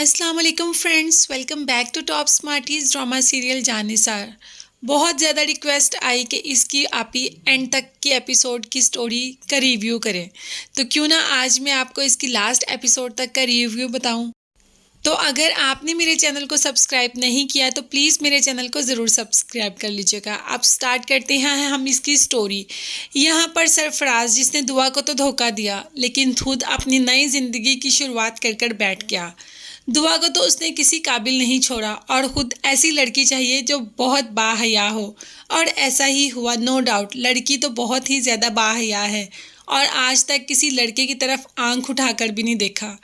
अस्सलाम वालेकुम friends, welcome back to top smarties drama serial Jaan Nisar. बहुत ज़्यादा रिक्वेस्ट आई कि इसकी आप ही एंड तक की एपिसोड की स्टोरी का रिव्यू करें, तो क्यों ना आज मैं आपको इसकी लास्ट एपिसोड तक का रिव्यू बताऊं। तो अगर आपने मेरे चैनल को सब्सक्राइब नहीं किया तो प्लीज़ मेरे चैनल को ज़रूर सब्सक्राइब कर लीजिएगा। अब स्टार्ट करते हैं हम इसकी स्टोरी। यहाँ पर सरफराज जिसने दुआ को तो धोखा दिया लेकिन खुद अपनी नई ज़िंदगी की शुरुआत कर कर बैठ गया। दुआ को तो उसने किसी काबिल नहीं छोड़ा और खुद ऐसी लड़की चाहिए जो बहुत बाहया हो, और ऐसा ही हुआ। नो डाउट लड़की तो बहुत ही ज़्यादा बाहया है और आज तक किसी लड़के की तरफ आंख उठाकर भी नहीं देखा।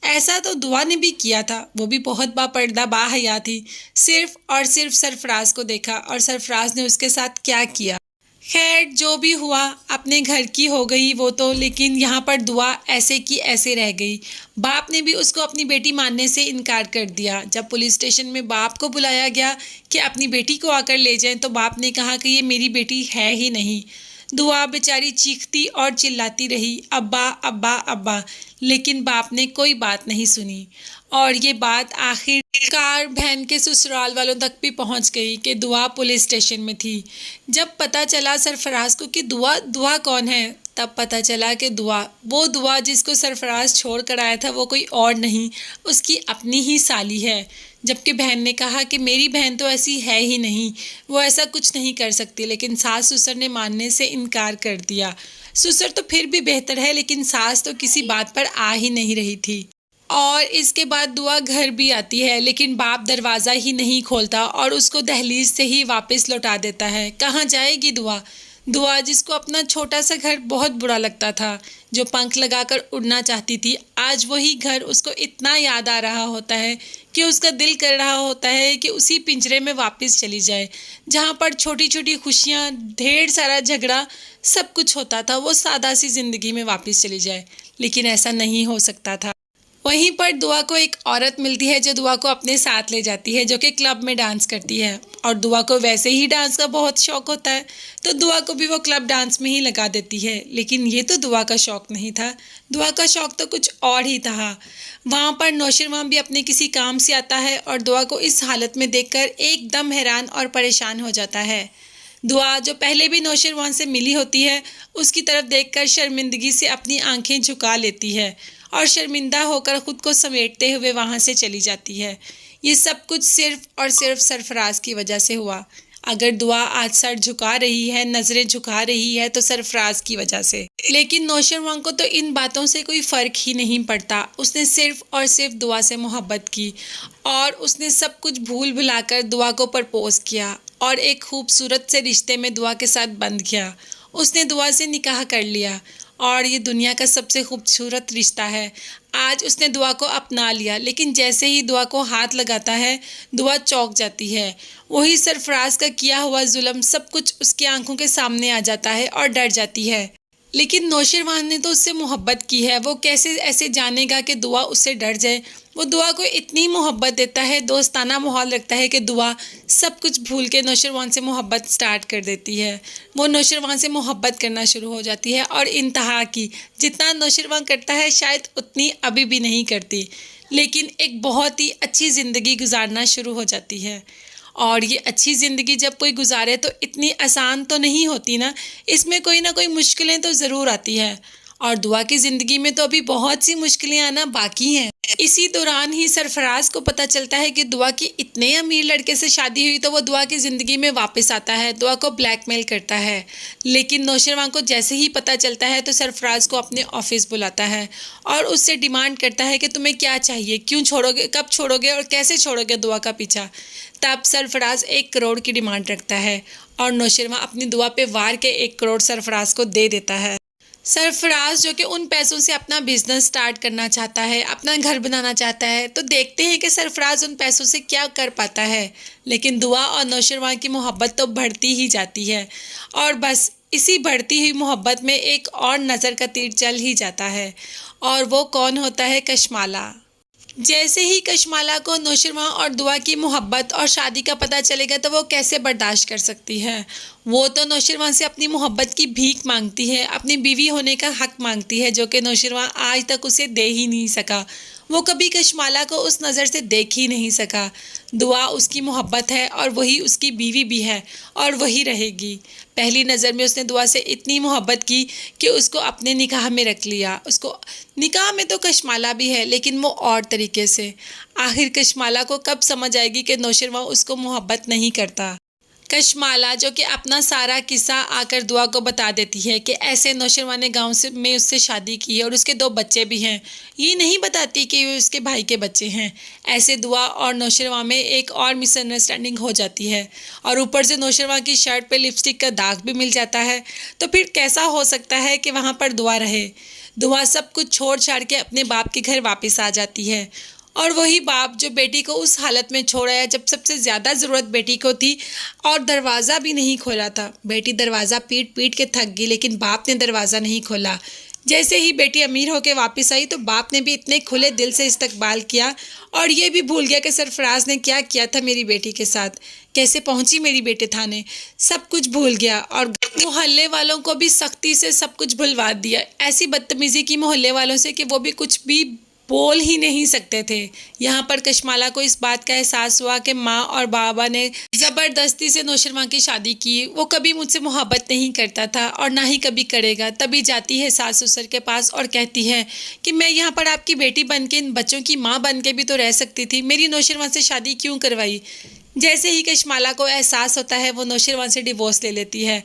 ऐसा तो दुआ ने भी किया था, वो भी बहुत बापर्दा बाहया थी। सिर्फ और सिर्फ सरफराज को देखा और सरफराज ने उसके साथ क्या किया। खैर जो भी हुआ अपने घर की हो गई वो तो, लेकिन यहाँ पर दुआ ऐसे की ऐसे रह गई। बाप ने भी उसको अपनी बेटी मानने से इनकार कर दिया। जब पुलिस स्टेशन में बाप को बुलाया गया कि अपनी बेटी को आकर ले जाएं तो बाप ने कहा कि ये मेरी बेटी है ही नहीं। दुआ बेचारी चीखती और चिल्लाती रही, अब्बा अब्बा अब्बा, लेकिन बाप ने कोई बात नहीं सुनी। और ये बात आखिरकार बहन के ससुराल वालों तक भी पहुंच गई कि दुआ पुलिस स्टेशन में थी। जब पता चला सरफराज को कि दुआ दुआ कौन है, तब पता चला कि वो दुआ जिसको सरफराज छोड़ कर आया था वो कोई और नहीं, उसकी अपनी ही साली है। जबकि बहन ने कहा कि मेरी बहन तो ऐसी है ही नहीं, वो ऐसा कुछ नहीं कर सकती, लेकिन सास ससुर ने मानने से इनकार कर दिया। ससुर तो फिर भी बेहतर है, लेकिन सास तो किसी बात पर आ ही नहीं रही थी। और इसके बाद दुआ घर भी आती है, लेकिन बाप दरवाज़ा ही नहीं खोलता और उसको दहलीज से ही वापस लौटा देता है। कहाँ जाएगी दुआ? दुआ जिसको अपना छोटा सा घर बहुत बुरा लगता था, जो पंख लगाकर उड़ना चाहती थी, आज वही घर उसको इतना याद आ रहा होता है कि उसका दिल कर रहा होता है कि उसी पिंजरे में वापस चली जाए जहाँ पर छोटी छोटी खुशियाँ, ढेर सारा झगड़ा, सब कुछ होता था। वो सादा सी ज़िंदगी में वापस चली जाए, लेकिन ऐसा नहीं हो सकता था। वहीं पर दुआ को एक औरत मिलती है जो दुआ को अपने साथ ले जाती है, जो कि क्लब में डांस करती है। और दुआ को वैसे ही डांस का बहुत शौक होता है, तो दुआ को भी वो क्लब डांस में ही लगा देती है। लेकिन ये तो दुआ का शौक नहीं था, दुआ का शौक तो कुछ और ही था। वहाँ पर नौशरवान भी अपने किसी काम से आता है और दुआ को इस हालत में देखकर एकदम हैरान और परेशान हो जाता है। दुआ जो पहले भी नौशरवान से मिली होती है, उसकी तरफ देखकर शर्मिंदगी से अपनी आंखें झुका लेती है और शर्मिंदा होकर खुद को समेटते हुए वहाँ से चली जाती है। ये सब कुछ सिर्फ और सिर्फ सरफराज की वजह से हुआ। अगर दुआ आज सर झुका रही है, नज़रें झुका रही है, तो सरफराज की वजह से। लेकिन नौशरवान को तो इन बातों से कोई फ़र्क ही नहीं पड़ता। उसने सिर्फ और सिर्फ दुआ से मोहब्बत की और उसने सब कुछ भूल भुलाकर दुआ को प्रपोज़ किया और एक खूबसूरत से रिश्ते में दुआ के साथ बंध गया। उसने दुआ से निकाह कर लिया और ये दुनिया का सबसे खूबसूरत रिश्ता है। आज उसने दुआ को अपना लिया, लेकिन जैसे ही दुआ को हाथ लगाता है, दुआ चौंक जाती है। वही सरफराज का किया हुआ जुल्म सब कुछ उसकी आंखों के सामने आ जाता है और डर जाती है। लेकिन नौशरवान ने तो उससे मोहब्बत की है, वो कैसे ऐसे जानेगा कि दुआ उससे डर जाए। वो दुआ को इतनी मोहब्बत देता है, दोस्ताना माहौल रखता है कि दुआ सब कुछ भूल के नौशरवान से मोहब्बत स्टार्ट कर देती है। वो नौशरवान से मोहब्बत करना शुरू हो जाती है और इंतहा की, जितना नौशरवान करता है शायद उतनी अभी भी नहीं करती, लेकिन एक बहुत ही अच्छी ज़िंदगी गुजारना शुरू हो जाती है। और ये अच्छी ज़िंदगी जब कोई गुजारे तो इतनी आसान तो नहीं होती ना, इसमें कोई ना कोई मुश्किलें तो ज़रूर आती है। और दुआ की ज़िंदगी में तो अभी बहुत सी मुश्किलें आना बाकी हैं। इसी दौरान ही सरफराज को पता चलता है कि दुआ की इतने अमीर लड़के से शादी हुई, तो वो दुआ की ज़िंदगी में वापस आता है, दुआ को ब्लैकमेल करता है। लेकिन नौशरवान को जैसे ही पता चलता है तो सरफराज को अपने ऑफिस बुलाता है और उससे डिमांड करता है कि तुम्हें क्या चाहिए, क्यों छोड़ोगे, कब छोड़ोगे और कैसे छोड़ोगे दुआ का पीछा। तब सरफराज 1 करोड़ की डिमांड रखता है और नौशरवान अपनी दुआ पे वार के 1 करोड़ सरफराज को दे देता है। सरफराज जो कि उन पैसों से अपना बिजनेस स्टार्ट करना चाहता है, अपना घर बनाना चाहता है, तो देखते हैं कि सरफराज उन पैसों से क्या कर पाता है। लेकिन दुआ और नौशरवान की मोहब्बत तो बढ़ती ही जाती है और बस इसी बढ़ती हुई मोहब्बत में एक और नज़र का तीर चल ही जाता है, और वो कौन होता है? कशमाला। जैसे ही कशमाला को नौशरवां और दुआ की मोहब्बत और शादी का पता चलेगा तो वो कैसे बर्दाश्त कर सकती है। वो तो नौशरवां से अपनी मोहब्बत की भीख मांगती है, अपनी बीवी होने का हक मांगती है, जो कि नौशरवां आज तक उसे दे ही नहीं सका। वो कभी कशमाला को उस नज़र से देख ही नहीं सका। दुआ उसकी मोहब्बत है और वही उसकी बीवी भी है और वही रहेगी। पहली नज़र में उसने दुआ से इतनी मोहब्बत की कि उसको अपने निकाह में रख लिया। उसको निकाह में तो कशमाला भी है, लेकिन वो और तरीके से। आखिर कशमाला को कब समझ आएगी कि नौशरवां उसको मोहब्बत नहीं करता। कशमाला जो कि अपना सारा किस्सा आकर दुआ को बता देती है कि ऐसे नौशरवां ने गाँव से में उससे शादी की है और उसके 2 बच्चे भी हैं। ये नहीं बताती कि ये उसके भाई के बच्चे हैं। ऐसे दुआ और नौशरवां में एक और मिसअंडरस्टैंडिंग हो जाती है और ऊपर से नौशरवां की शर्ट पे लिपस्टिक का दाग भी मिल जाता है। तो फिर कैसा हो सकता है कि वहाँ पर दुआ रहे। दुआ सब कुछ छोड़ छाड़ के अपने बाप के घर वापस आ जाती है और वही बाप जो बेटी को उस हालत में छोड़ आया जब सबसे ज़्यादा ज़रूरत बेटी को थी और दरवाज़ा भी नहीं खोला था। बेटी दरवाज़ा पीट पीट के थक गई, लेकिन बाप ने दरवाज़ा नहीं खोला। जैसे ही बेटी अमीर होकर वापस आई तो बाप ने भी इतने खुले दिल से इस्तकबाल किया और ये भी भूल गया कि सरफराज ने क्या किया था मेरी बेटी के साथ, कैसे पहुंची मेरी बेटे थाने। सब कुछ भूल गया और मोहल्ले वालों को भी सख्ती से सब कुछ भुलवा दिया। ऐसी बदतमीज़ी की मोहल्ले वालों से कि वो भी कुछ भी बोल ही नहीं सकते थे। यहाँ पर कशमाला को इस बात का एहसास हुआ कि माँ और बाबा ने ज़बरदस्ती से नौशरवां की शादी की। वो कभी मुझसे मोहब्बत नहीं करता था और ना ही कभी करेगा। तभी जाती है सास ससुर के पास और कहती है कि मैं यहाँ पर आपकी बेटी बन के, इन बच्चों की माँ बन के भी तो रह सकती थी, मेरी नौशरवां से शादी क्यों करवाई। जैसे ही कशमाला को एहसास होता है वो नौशरवां से डिवोर्स ले लेती है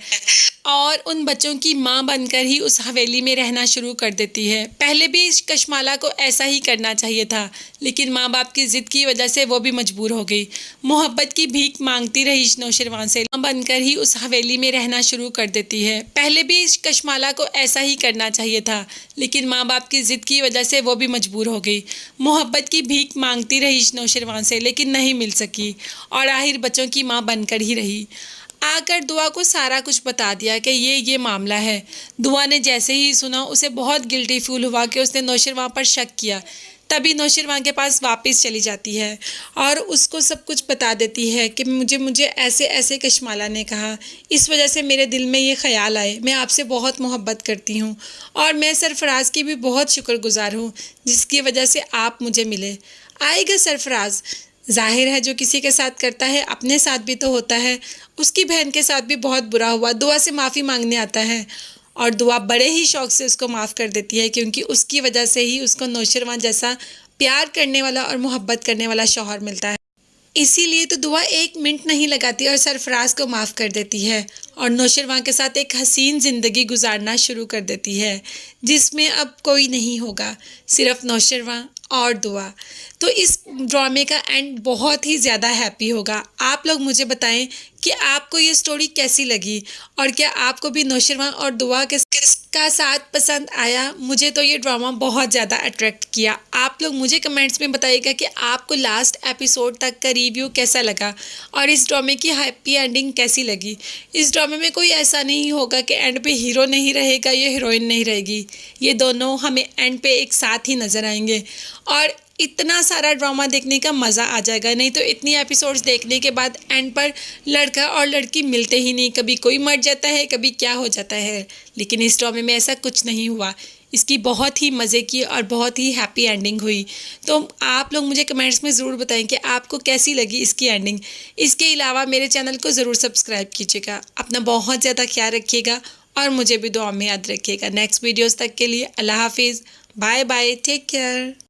और उन बच्चों की माँ बनकर ही उस हवेली में रहना शुरू कर देती है। पहले भी कशमाला को ऐसा ही करना चाहिए था, लेकिन माँ बाप की ज़िद की वजह से वो भी मजबूर हो गई। मोहब्बत की भीख मांगती रही नौशरवां से, माँ बनकर ही उस हवेली में रहना शुरू कर देती है। पहले भी कशमाला को ऐसा ही करना चाहिए था, लेकिन माँ बाप की ज़िद की वजह से वो भी मजबूर हो गई। मोहब्बत की भीख मांगती रही नौशरवां से, लेकिन नहीं मिल सकी और आखिर बच्चों की माँ बनकर ही रही। आकर दुआ को सारा कुछ बता दिया कि ये मामला है। दुआ ने जैसे ही सुना उसे बहुत गिल्टी फील हुआ कि उसने नौशरवां पर शक किया। तभी नौशरवां के पास वापस चली जाती है और उसको सब कुछ बता देती है कि मुझे ऐसे ऐसे कशमाला ने कहा, इस वजह से मेरे दिल में ये ख्याल आए। मैं आपसे बहुत मोहब्बत करती हूँ और मैं सरफराज की भी बहुत शुक्रगुजार हूँ जिसकी वजह से आप मुझे मिले। आएगा सरफराज, जाहिर है जो किसी के साथ करता है अपने साथ भी तो होता है। उसकी बहन के साथ भी बहुत बुरा हुआ। दुआ से माफ़ी मांगने आता है और दुआ बड़े ही शौक़ से उसको माफ़ कर देती है, क्योंकि उसकी वजह से ही उसको नौशरवां जैसा प्यार करने वाला और मोहब्बत करने वाला शौहर मिलता है। इसीलिए तो दुआ 1 मिनट नहीं लगाती और सरफराज को माफ़ कर देती है और नौशरवां के साथ एक हसीन ज़िंदगी गुजारना शुरू कर देती है, जिसमें अब कोई नहीं होगा, सिर्फ नौशरवां और दुआ। तो इस ड्रामे का एंड बहुत ही ज़्यादा हैप्पी होगा। आप लोग मुझे बताएं कि आपको ये स्टोरी कैसी लगी और क्या आपको भी नौशरवां और दुआ के का साथ पसंद आया। मुझे तो ये ड्रामा बहुत ज़्यादा अट्रैक्ट किया। आप लोग मुझे कमेंट्स में बताइएगा कि आपको लास्ट एपिसोड तक का रिव्यू कैसा लगा और इस ड्रामे की हैप्पी एंडिंग कैसी लगी। इस ड्रामे में कोई ऐसा नहीं होगा कि एंड पे हीरो नहीं रहेगा या हीरोइन नहीं रहेगी। ये दोनों हमें एंड पे एक साथ ही नज़र आएंगे और इतना सारा ड्रामा देखने का मज़ा आ जाएगा। नहीं तो इतनी एपिसोड्स देखने के बाद एंड पर लड़का और लड़की मिलते ही नहीं, कभी कोई मर जाता है, कभी क्या हो जाता है। लेकिन इस ड्रामे में ऐसा कुछ नहीं हुआ। इसकी बहुत ही मज़े की और बहुत ही हैप्पी एंडिंग हुई। तो आप लोग मुझे कमेंट्स में ज़रूर बताएं कि आपको कैसी लगी इसकी एंडिंग। इसके अलावा मेरे चैनल को ज़रूर सब्सक्राइब कीजिएगा। अपना बहुत ज़्यादा ख्याल रखिएगा और मुझे भी दुआ में याद रखिएगा। नेक्स्ट वीडियोज़ तक के लिए अल्लाह हाफिज़, बाय बाय, टेक केयर।